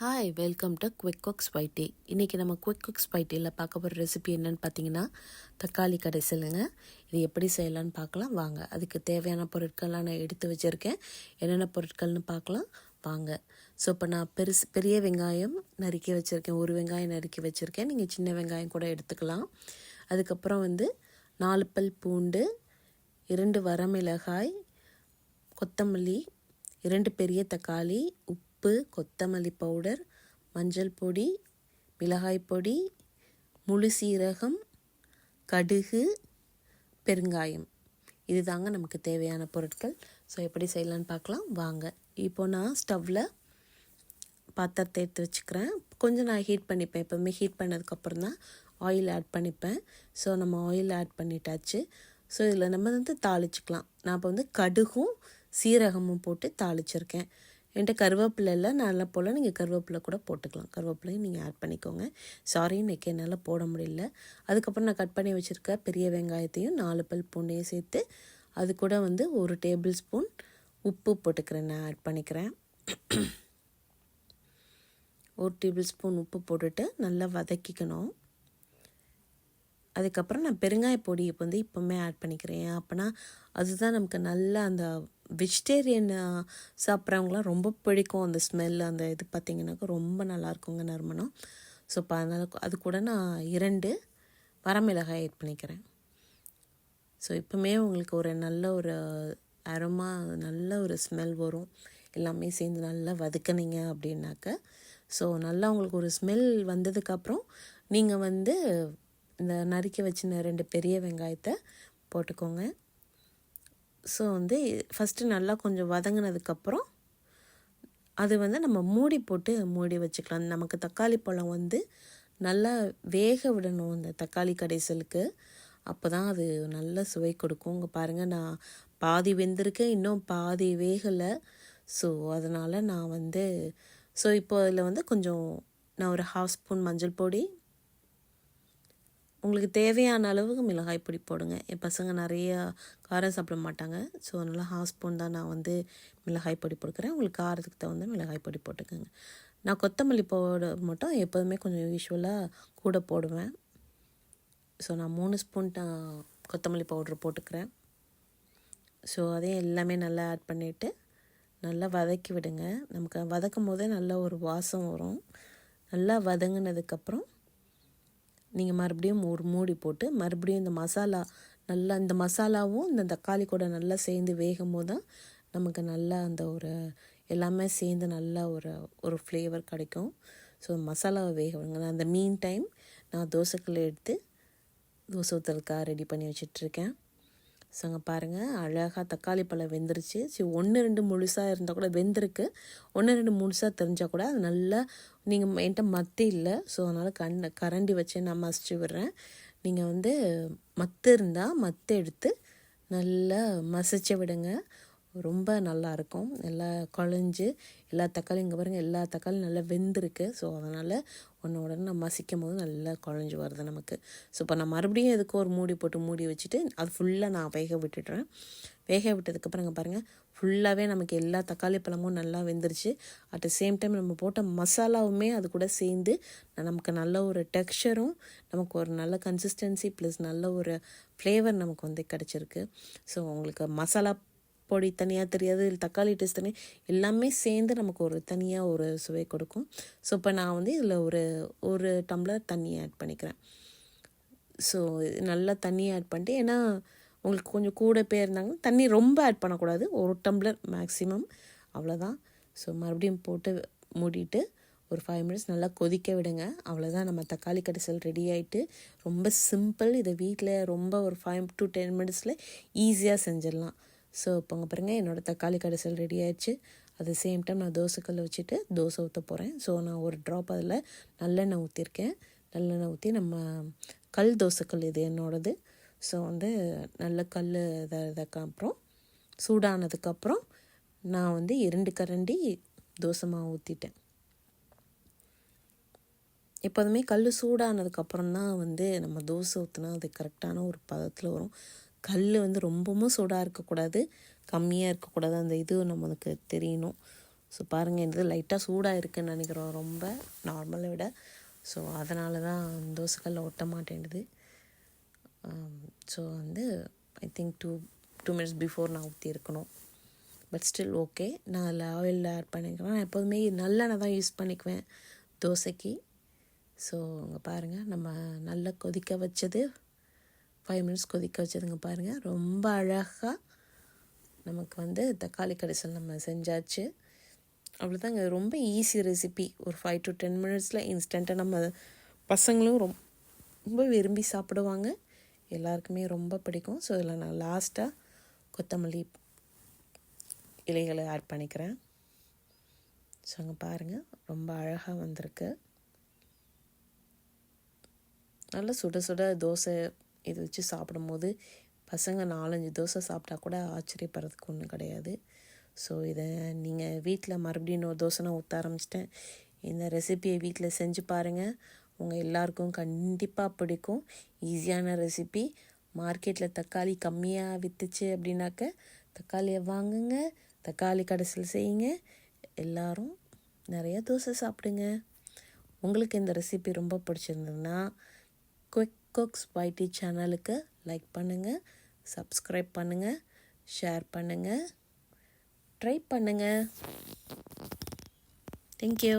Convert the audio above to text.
Hi welcome to quick cooks ஸ்பைட்டி. இன்றைக்கி நம்ம குவிக் குக்ஸ் ஸ்பைட்டியில் பார்க்க போகிற ரெசிபி என்னென்னு பார்த்தீங்கன்னா தக்காளி கடைசலுங்க. இது எப்படி செய்யலான்னு பார்க்கலாம் வாங்க. அதுக்கு தேவையான பொருட்கள்லாம் நான் எடுத்து வச்சுருக்கேன். என்னென்ன பொருட்கள்னு பார்க்கலாம் வாங்க. ஸோ இப்போ நான் பெரிய வெங்காயம் நறுக்கி வச்சுருக்கேன். ஒரு வெங்காயம் நறுக்கி வச்சுருக்கேன். நீங்கள் சின்ன வெங்காயம் கூட எடுத்துக்கலாம். அதுக்கப்புறம் 4 பல் பூண்டு, 2 வரமிளகாய், கொத்தமல்லி, 2 பெரிய தக்காளி, உப்பு, கொத்தமல்லி பவுடர், மஞ்சள் பொடி, மிளகாய் பொடி, முழு சீரகம், கடுகு, பெருங்காயம். இது தாங்க நமக்கு தேவையான பொருட்கள். ஸோ எப்படி செய்யலான்னு பார்க்கலாம் வாங்க. இப்போ நான் ஸ்டவ்வில் பாத்திரத்தை எடுத்து வச்சுக்கிறேன். கொஞ்சம் நான் ஹீட் பண்ணிப்பேன். எப்போவுமே ஹீட் பண்ணதுக்கப்புறம் தான் ஆயில் ஆட் பண்ணிப்பேன். ஸோ நம்ம ஆயில் ஆட் பண்ணிட்டாச்சு. ஸோ இதில் நம்ம தாளிச்சிக்கலாம். நான் இப்போ கடுகும் சீரகமும் போட்டு தாளிச்சிருக்கேன். என்கிட்ட கருவேப்பிலை இல்லை, நல்ல போல் நீங்கள் கருவேப்பிலை கூட போட்டுக்கலாம். கருவேப்பிலையும் நீங்கள் ஆட் பண்ணிக்கோங்க. சாரி இன்றைக்கி என்னால் போட முடியல. அதுக்கப்புறம் நான் கட் பண்ணி வச்சுருக்க பெரிய வெங்காயத்தையும் 4 பல் பூண்டையும் சேர்த்து அது கூட 1 டேபிள் ஸ்பூன் உப்பு போட்டுக்கிறேன். நான் ஆட் பண்ணிக்கிறேன். 1 டேபிள் ஸ்பூன் உப்பு போட்டுட்டு நல்லா வதக்கிக்கணும். அதுக்கப்புறம் நான் பெருங்காய பொடி இப்போவுமே ஆட் பண்ணிக்கிறேன். அப்போனா அதுதான் நமக்கு நல்லா அந்த வெஜிடேரியன் சாப்பிட்றவங்களாம் ரொம்ப பிடிக்கும். அந்த ஸ்மெல் அந்த இது பார்த்திங்கனாக்கா ரொம்ப நல்லாயிருக்குங்க நறுமணம். ஸோ இப்போ அதனால் அது கூட நான் 2 வரமிளகாய் ஆட் பண்ணிக்கிறேன். ஸோ இப்போவுமே உங்களுக்கு ஒரு நல்ல ஒரு அரோமா, நல்ல ஒரு ஸ்மெல் வரும். எல்லாமே சேர்ந்து நல்லா வதக்குனீங்க அப்படின்னாக்க. ஸோ நல்லா உங்களுக்கு ஒரு ஸ்மெல் வந்ததுக்கப்புறம் நீங்கள் இந்த நறுக்கி வச்சின 2 பெரிய வெங்காயத்தை போட்டுக்கோங்க. ஸோ ஃபஸ்ட்டு நல்லா கொஞ்சம் வதங்கினதுக்கப்புறம் அது நம்ம மூடி போட்டு மூடி வச்சுக்கலாம். நமக்கு தக்காளி பழம் நல்லா வேக விடணும் இந்த தக்காளி கடைசலுக்கு. அப்போ தான் அது நல்ல சுவை கொடுக்கும். இங்கே பாருங்கள், நான் பாதி வெந்திருக்கேன், இன்னும் பாதி வேகலை. ஸோ அதனால் நான் ஸோ இப்போ அதில் கொஞ்சம் நான் ஒரு 1/2 ஸ்பூன் மஞ்சள் பொடி, உங்களுக்கு தேவையான அளவுக்கு மிளகாய் பொடி போடுங்க. என் பசங்க நிறைய காரம் சாப்பிட மாட்டாங்க. ஸோ அதனால் 1/2 ஸ்பூன் தான் நான் மிளகாய் பொடி போட்டுக்கிறேன். உங்களுக்கு காரத்துக்கு தகுந்த மிளகாய் பொடி போட்டுக்கோங்க. நான் கொத்தமல்லி பவுடர் மட்டும் எப்போதுமே கொஞ்சம் யூஸ்வலாக கூட போடுவேன். ஸோ நான் 3 ஸ்பூன் கொத்தமல்லி பவுட்ரு போட்டுக்கிறேன். ஸோ அதையும் எல்லாமே நல்லா ஆட் பண்ணிவிட்டு நல்லா வதக்கி விடுங்க. நமக்கு வதக்கும் போதே நல்ல ஒரு வாசம் வரும். நல்லா வதங்கினதுக்கப்புறம் நீங்கள் மறுபடியும் ஒரு மூடி போட்டு மறுபடியும் இந்த மசாலாவும் இந்த தக்காளி கூட நல்லா சேர்ந்து வேகும் போது தான் நமக்கு நல்லா அந்த ஒரு எல்லாமே சேர்ந்து நல்லா ஒரு ஃப்ளேவர் கிடைக்கும். ஸோ மசாலாவை வேக விடுங்க. நான் அந்த மீன் டைம் நான் தோசைக்கல்லை எடுத்து தோசை ஊற்றுறதுக்காக ரெடி பண்ணி வச்சிட்ருக்கேன். ஸோ அங்கே பாருங்கள், அழகாக தக்காளி பழம் வெந்துருச்சு. சரி 1-2 முழுசாக இருந்தால் கூட வெந்திருக்கு. 1-2 முழுசாக தெரிஞ்சால் கூட அது நல்லா நீங்கள் என்கிட்ட மத்து இல்லை. ஸோ அதனால் கரண்டி வச்சு நான் மசிச்சு விடுறேன். நீங்கள் மத்து இருந்தால் மத்து எடுத்து நல்லா மசிச்சு விடுங்க. ரொம்ப நல்லாயிருக்கும். நல்லா குழஞ்சி எல்லா தக்காளியும் இங்கே பாருங்கள், எல்லா தக்காளியும் நல்லா வெந்திருக்கு. ஸோ அதனால் உடனே நான் மசிக்கும் போது நல்லா குழஞ்சி வருது நமக்கு. ஸோ இப்போ நான் மறுபடியும் எதுக்கு ஒரு மூடி போட்டு மூடி வச்சுட்டு அது ஃபுல்லாக நான் வேக விட்டுடுறேன். வேக விட்டதுக்கப்புறம் இங்கே பாருங்கள், ஃபுல்லாகவே நமக்கு எல்லா தக்காளி பழமும் நல்லா வெந்துருச்சு. அட் த சேம் டைம் நம்ம போட்ட மசாலாவுமே அது கூட சேர்ந்து நமக்கு நல்ல ஒரு டெக்ஸ்சரும், நமக்கு ஒரு நல்ல கன்சிஸ்டன்சி ப்ளஸ் நல்ல ஒரு ஃப்ளேவர் நமக்கு கிடச்சிருக்கு. ஸோ உங்களுக்கு மசாலா பொடி தனியாக தெரியாது, தக்காளி டேஸ்ட் தனியாக, எல்லாமே சேர்ந்து நமக்கு ஒரு தனியாக ஒரு சுவை கொடுக்கும். ஸோ இப்போ நான் இதில் ஒரு டம்ளர் தண்ணி ஆட் பண்ணிக்கிறேன். ஸோ நல்லா தண்ணி ஆட் பண்ணிட்டு, ஏன்னா உங்களுக்கு கொஞ்சம் கூட பேர் இருந்தாங்கன்னா தண்ணி ரொம்ப ஆட் பண்ணக்கூடாது, 1 டம்ளர் மேக்ஸிமம், அவ்வளோதான். ஸோ மறுபடியும் போட்டு மூடிட்டு ஒரு 5 மினிட்ஸ் நல்லா கொதிக்க விடுங்க. அவ்வளோதான், நம்ம தக்காளி கடைசல் ரெடி ஆகிட்டு. ரொம்ப சிம்பிள். இதை வீட்டில் ரொம்ப ஒரு 5 to 10 மினிட்ஸில் ஈஸியாக செஞ்சிடலாம். ஸோ இப்போ பாருங்கள், என்னோடய தக்காளி கடைசல் ரெடி ஆகிடுச்சு. அட் த சேம் டைம் நான் தோசைக்கல்லை வச்சுட்டு தோசை ஊற்ற போகிறேன். ஸோ நான் ஒரு ட்ராப் அதில் நல்லெண்ணெய் ஊற்றிருக்கேன். நல்லெண்ணெய் ஊற்றி நம்ம கல் தோசைக்கல் இது என்னோடது. ஸோ நல்ல கல் இதற்கப்புறம் சூடானதுக்கப்புறம் நான் 2 கரண்டி தோசை மாவு ஊற்றிட்டேன். எப்போதுமே கல் சூடானதுக்கப்புறம் தான் நம்ம தோசை ஊற்றினா அது கரெக்டான ஒரு பதத்தில் வரும். கல் ரொம்பவும் சூடாக இருக்கக்கூடாது, கம்மியாக இருக்கக்கூடாது. அந்த இது நம்மளுக்கு தெரியணும். ஸோ பாருங்கள், இது லைட்டாக சூடாக இருக்குதுன்னு நினைக்கிறோம், ரொம்ப நார்மலை விட. ஸோ அதனால தான் தோசைக்கல்ல ஒட்ட மாட்டேங்குது. ஸோ வந்து ஐ திங்க் 2 minutes பிஃபோர் நான் ஊற்றி இருக்கணும். But still okay. நான் அதில் ஆயில் ஆட் பண்ணிக்கிறேன். நான் எப்போதுமே நல்லெண்ணெய் தான் யூஸ் பண்ணிக்குவேன் தோசைக்கு. ஸோ இங்கே பாருங்கள், நம்ம நல்லா கொதிக்க வச்சது 5 minutes கொதிக்க வச்சதுங்க பாருங்கள். ரொம்ப அழகாக நமக்கு வந்து தக்காளி கடைசல் நம்ம செஞ்சாச்சு. அவ்வளோதாங்க. ரொம்ப ஈஸி ரெசிபி. ஒரு 5 to 10 minutesல இன்ஸ்டண்ட்டாக நம்ம பசங்களும் ரொம்ப விரும்பி சாப்பிடுவாங்க. எல்லாருக்குமே ரொம்ப பிடிக்கும். ஸோ இதில் நான் லாஸ்ட்டாக கொத்தமல்லி இலைகளை ஆட் பண்ணிக்கிறேன். ஸோ அங்கே பாருங்கள், ரொம்ப அழகாக வந்திருக்கு. நல்லா சுட சுட தோசை இது வச்சு சாப்பிடும்போது பசங்க 4-5 தோசை சாப்பிட்டா கூட ஆச்சரியப்படுறதுக்கு ஒன்றும் கிடையாது. ஸோ இதை நீங்கள் வீட்டில் மறுபடியும் இன்னொரு தோசை நான் ஊற்ற ஆரம்பிச்சிட்டேன். இந்த ரெசிபியை வீட்டில் செஞ்சு பாருங்கள். உங்கள் எல்லாருக்கும் கண்டிப்பாக பிடிக்கும். ஈஸியான ரெசிபி. மார்க்கெட்டில் தக்காளி கம்மியாக விற்றுச்சு அப்படின்னாக்க தக்காளியை வாங்குங்க, தக்காளி கடைசல் செய்யுங்க, எல்லோரும் நிறைய தோசை சாப்பிடுங்க. உங்களுக்கு இந்த ரெசிபி ரொம்ப பிடிச்சிருந்ததுன்னா குவிக் குக்ஸ் YT சேனலுக்கு லைக் பண்ணுங்கள், சப்ஸ்கிரைப் பண்ணுங்கள், ஷேர் பண்ணுங்கள், ட்ரை பண்ணுங்கள். தேங்க்யூ.